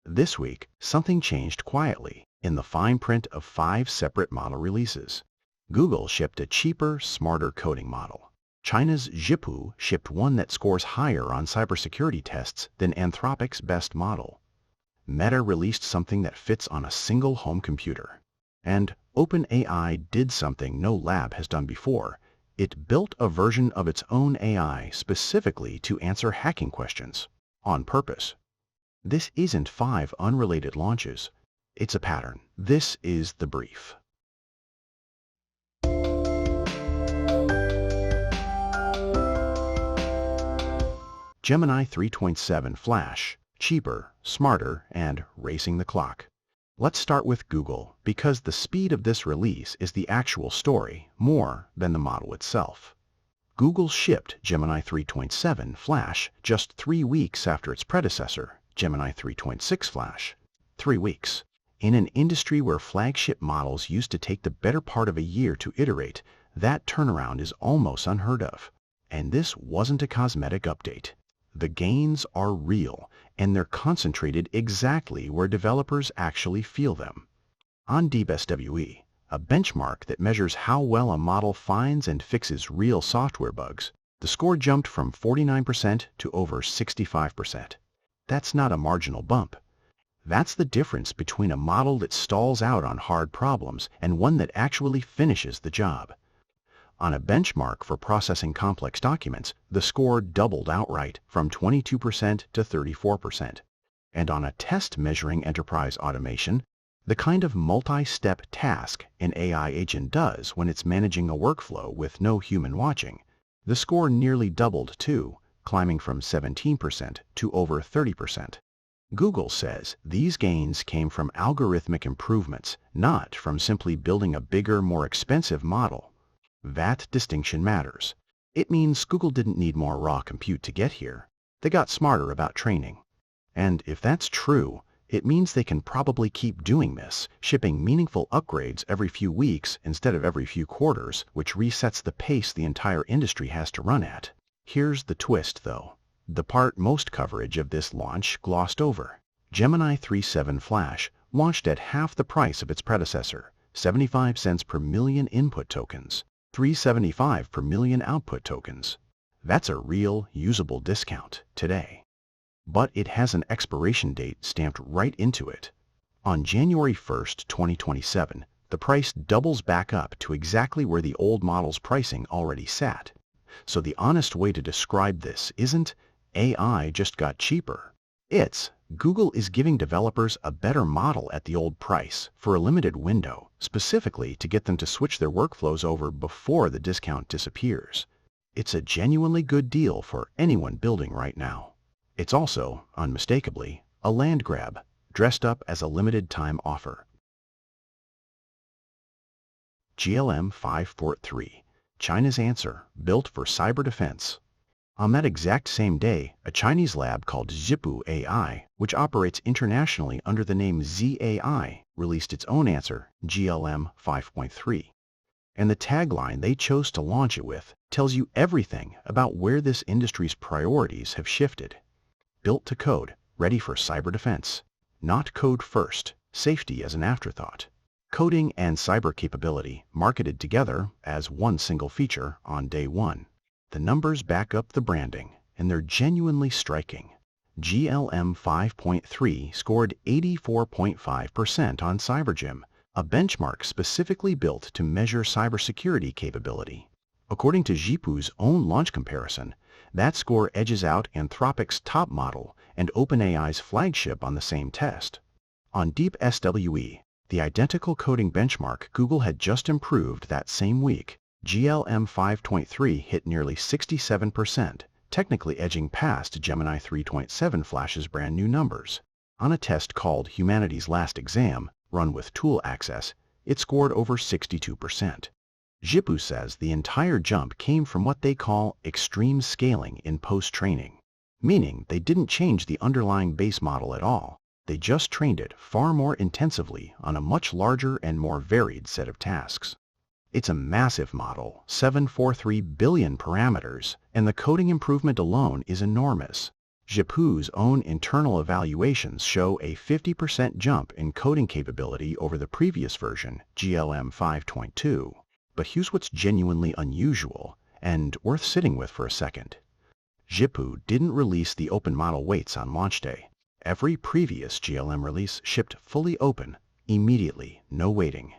This week, something changed quietly in the fine print of 5 separate model releases. Google shipped a cheaper, smarter coding model. China's Zhipu shipped one that scores higher on cybersecurity tests than Anthropic's best model. Meta released something that fits on a single home computer. And OpenAI did something no lab has done before. It built a version of its own AI specifically to answer hacking questions, on purpose. This isn't 5 unrelated launches. It's a pattern. This is the brief. Gemini 3.7 Flash, cheaper, smarter, and racing the clock. Let's start with Google, because the speed of this release is the actual story, more than the model itself. Google shipped Gemini 3.7 Flash just 3 weeks after its predecessor, Gemini 3.6 Flash. 3 weeks. In an industry where flagship models used to take the better part of a year to iterate, that turnaround is almost unheard of. And this wasn't a cosmetic update. The gains are real, and they're concentrated exactly where developers actually feel them. On DeepSWE, a benchmark that measures how well a model finds and fixes real software bugs, the score jumped from 49% to over 65%. That's not a marginal bump. That's the difference between a model that stalls out on hard problems and one that actually finishes the job. On a benchmark for processing complex documents, the score doubled outright from 22% to 34%. And on a test measuring enterprise automation, the kind of multi-step task an AI agent does when it's managing a workflow with no human watching, the score nearly doubled too, climbing from 17% to over 30%. Google says these gains came from algorithmic improvements, not from simply building a bigger, more expensive model. That distinction matters. It means Google didn't need more raw compute to get here. They got smarter about training. And if that's true, it means they can probably keep doing this, shipping meaningful upgrades every few weeks instead of every few quarters, which resets the pace the entire industry has to run at. Here's the twist, though. The part most coverage of this launch glossed over. Gemini 3.7 Flash launched at half the price of its predecessor, 75 cents per million input tokens. $3.75 per million output tokens. That's a real, usable discount today. But it has an expiration date stamped right into it. On January 1st, 2027, the price doubles back up to exactly where the old model's pricing already sat. So the honest way to describe this isn't AI just got cheaper. It's Google is giving developers a better model at the old price for a limited window, specifically to get them to switch their workflows over before the discount disappears. It's a genuinely good deal for anyone building right now. It's also, unmistakably, a land grab, dressed up as a limited time offer. GLM 5.3, China's answer, built for cyber defense. On that exact same day, a Chinese lab called Zhipu AI, which operates internationally under the name Z.ai, released its own answer, GLM 5.3. And the tagline they chose to launch it with tells you everything about where this industry's priorities have shifted. Built to code, ready for cyber defense. Not code first, safety as an afterthought. Coding and cyber capability marketed together as one single feature on day one. The numbers back up the branding, and they're genuinely striking. GLM 5.3 scored 84.5% on CyberGym, a benchmark specifically built to measure cybersecurity capability. According to Zhipu's own launch comparison, that score edges out Anthropic's top model and OpenAI's flagship on the same test. On DeepSWE, the identical coding benchmark Google had just improved that same week, GLM 5.3 hit nearly 67%, technically edging past Gemini 3.7 Flash's brand new numbers. On a test called Humanity's Last Exam, run with tool access, it scored over 62%. Zhipu says the entire jump came from what they call extreme scaling in post-training, meaning they didn't change the underlying base model at all. They just trained it far more intensively on a much larger and more varied set of tasks. It's a massive model, 743 billion parameters, and the coding improvement alone is enormous. Zhipu's own internal evaluations show a 50% jump in coding capability over the previous version, GLM 5.2. But here's what's genuinely unusual and worth sitting with for a second. Zhipu didn't release the open model weights on launch day. Every previous GLM release shipped fully open, immediately, no waiting.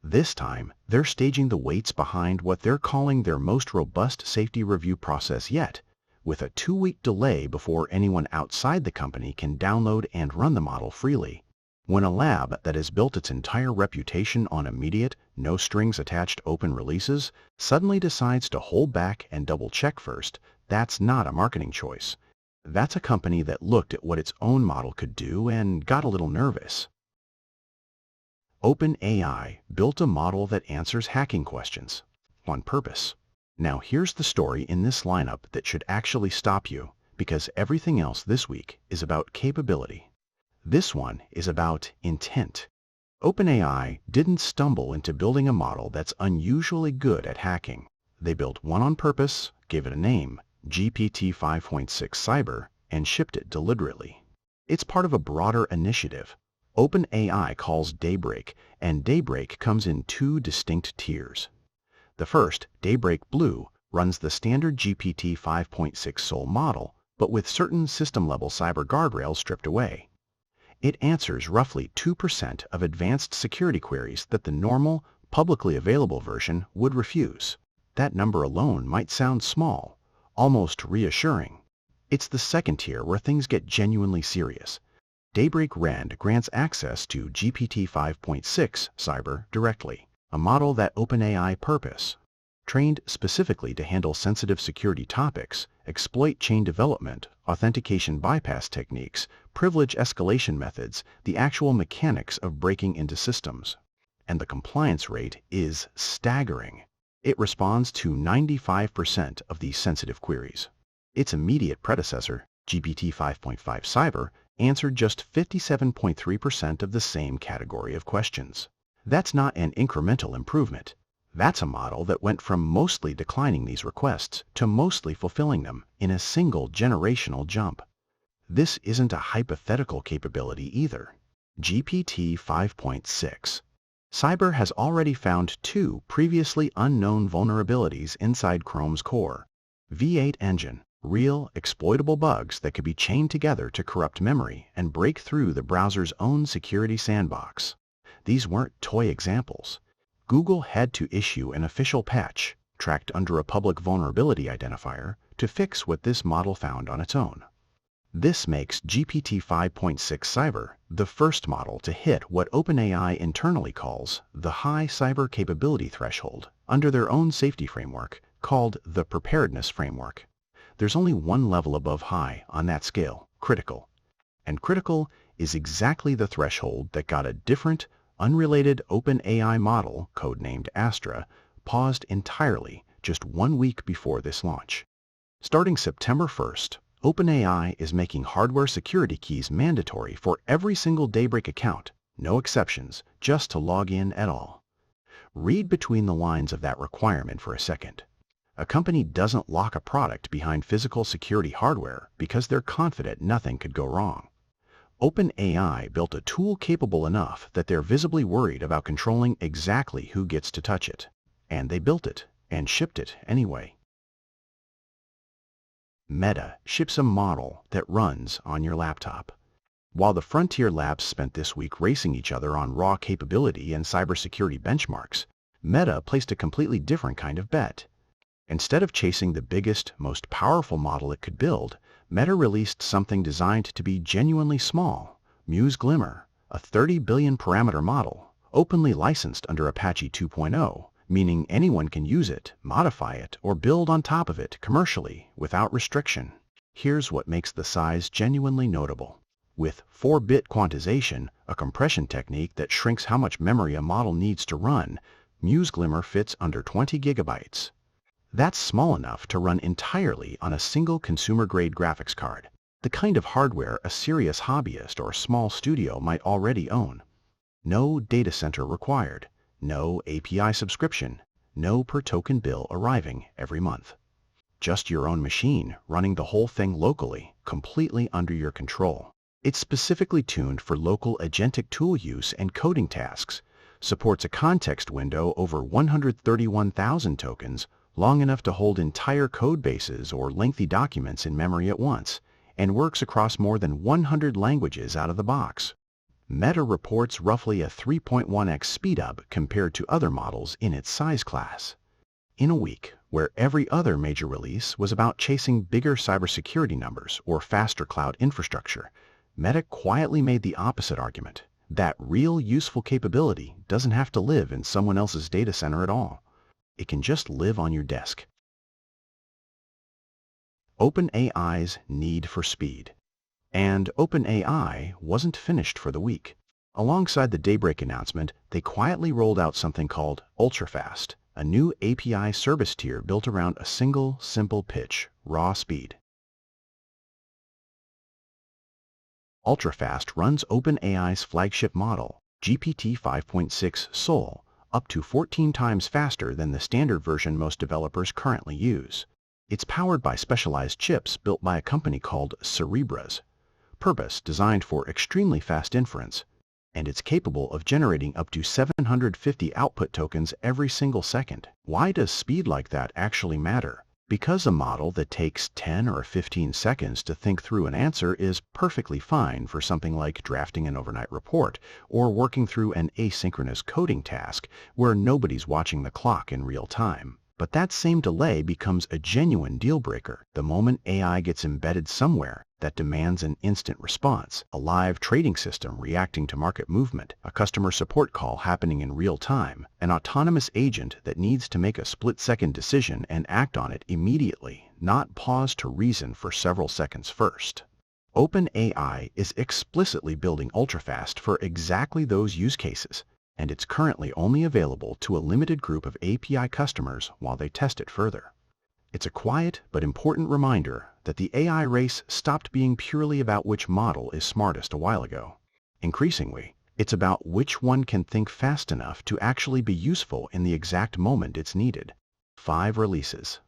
This time, they're staging the weights behind what they're calling their most robust safety review process yet, with a 2-week delay before anyone outside the company can download and run the model freely. When a lab that has built its entire reputation on immediate, no-strings-attached open releases suddenly decides to hold back and double-check first, that's not a marketing choice. That's a company that looked at what its own model could do and got a little nervous. OpenAI built a model that answers hacking questions on purpose. Now here's the story in this lineup that should actually stop you, because everything else this week is about capability. This one is about intent. OpenAI didn't stumble into building a model that's unusually good at hacking. They built one on purpose, gave it a name, GPT 5.6 Cyber, and shipped it deliberately. It's part of a broader initiative. OpenAI calls Daybreak, and Daybreak comes in 2 distinct tiers. The first, Daybreak Blue, runs the standard GPT 5.6 Sol model, but with certain system-level cyber guardrails stripped away. It answers roughly 2% of advanced security queries that the normal, publicly available version would refuse. That number alone might sound small, almost reassuring. It's the second tier where things get genuinely serious. Daybreak Rend grants access to GPT 5.6 Cyber directly, a model that OpenAI purpose, trained specifically to handle sensitive security topics, exploit chain development, authentication bypass techniques, privilege escalation methods, the actual mechanics of breaking into systems. And the compliance rate is staggering. It responds to 95% of these sensitive queries. Its immediate predecessor, GPT 5.5 Cyber, answered just 57.3% of the same category of questions. That's not an incremental improvement. That's a model that went from mostly declining these requests to mostly fulfilling them in a single generational jump. This isn't a hypothetical capability either. GPT 5.6 Cyber has already found 2 previously unknown vulnerabilities inside Chrome's core. V8 engine, real, exploitable bugs that could be chained together to corrupt memory and break through the browser's own security sandbox. These weren't toy examples. Google had to issue an official patch, tracked under a public vulnerability identifier, to fix what this model found on its own. This makes GPT 5.6 Cyber the first model to hit what OpenAI internally calls the high cyber capability threshold under their own safety framework called the Preparedness Framework. There's only one level above high on that scale, critical. And critical is exactly the threshold that got a different, unrelated OpenAI model, codenamed Astra, paused entirely just 1 week before this launch. Starting September 1st, OpenAI is making hardware security keys mandatory for every single Daybreak account, no exceptions, just to log in at all. Read between the lines of that requirement for a second. A company doesn't lock a product behind physical security hardware because they're confident nothing could go wrong. OpenAI built a tool capable enough that they're visibly worried about controlling exactly who gets to touch it. And they built it and shipped it anyway. Meta ships a model that runs on your laptop. While the frontier labs spent this week racing each other on raw capability and cybersecurity benchmarks, Meta placed a completely different kind of bet. Instead of chasing the biggest, most powerful model it could build, Meta released something designed to be genuinely small, Muse Glimmer, a 30 billion parameter model, openly licensed under Apache 2.0, meaning anyone can use it, modify it, or build on top of it commercially without restriction. Here's what makes the size genuinely notable. With 4-bit quantization, a compression technique that shrinks how much memory a model needs to run, Muse Glimmer fits under 20 gigabytes. That's small enough to run entirely on a single consumer-grade graphics card, the kind of hardware a serious hobbyist or small studio might already own. No data center required, no API subscription, no per-token bill arriving every month. just your own machine running the whole thing locally, completely under your control. It's specifically tuned for local agentic tool use and coding tasks, supports a context window over 131,000 tokens, long enough to hold entire code bases or lengthy documents in memory at once, and works across more than 100 languages out of the box. Meta reports roughly a 3.1x speedup compared to other models in its size class. In a week, where every other major release was about chasing bigger cybersecurity numbers or faster cloud infrastructure, Meta quietly made the opposite argument, that real useful capability doesn't have to live in someone else's data center at all. It can just live on your desk. OpenAI's need for speed. And OpenAI wasn't finished for the week. Alongside the Daybreak announcement, they quietly rolled out something called Ultrafast, a new API service tier built around a single, simple pitch, raw speed. Ultrafast runs OpenAI's flagship model, GPT 5.6 Sol, up to 14 times faster than the standard version most developers currently use. It's powered by specialized chips built by a company called Cerebras, purpose-designed for extremely fast inference, and it's capable of generating up to 750 output tokens every single second. Why does speed like that actually matter? Because a model that takes 10 or 15 seconds to think through an answer is perfectly fine for something like drafting an overnight report or working through an asynchronous coding task where nobody's watching the clock in real time. But that same delay becomes a genuine deal breaker the moment AI gets embedded somewhere that demands an instant response, a live trading system reacting to market movement, a customer support call happening in real time, an autonomous agent that needs to make a split-second decision and act on it immediately, not pause to reason for several seconds first. OpenAI is explicitly building Ultrafast for exactly those use cases, and it's currently only available to a limited group of API customers while they test it further. It's a quiet but important reminder that the AI race stopped being purely about which model is smartest a while ago. Increasingly, it's about which one can think fast enough to actually be useful in the exact moment it's needed. 5 releases.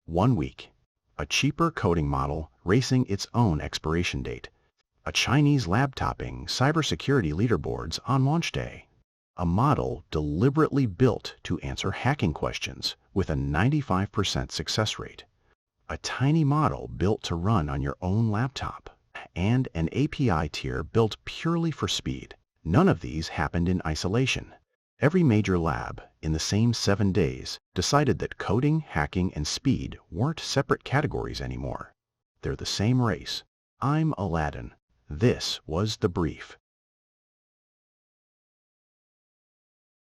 1 week. A cheaper coding model racing its own expiration date. A Chinese lab topping cybersecurity leaderboards on launch day. A model deliberately built to answer hacking questions with a 95% success rate. A tiny model built to run on your own laptop. And an API tier built purely for speed. None of these happened in isolation. Every major lab, in the same 7 days, decided that coding, hacking, and speed weren't separate categories anymore. They're the same race. I'm Aladdin. This was the brief.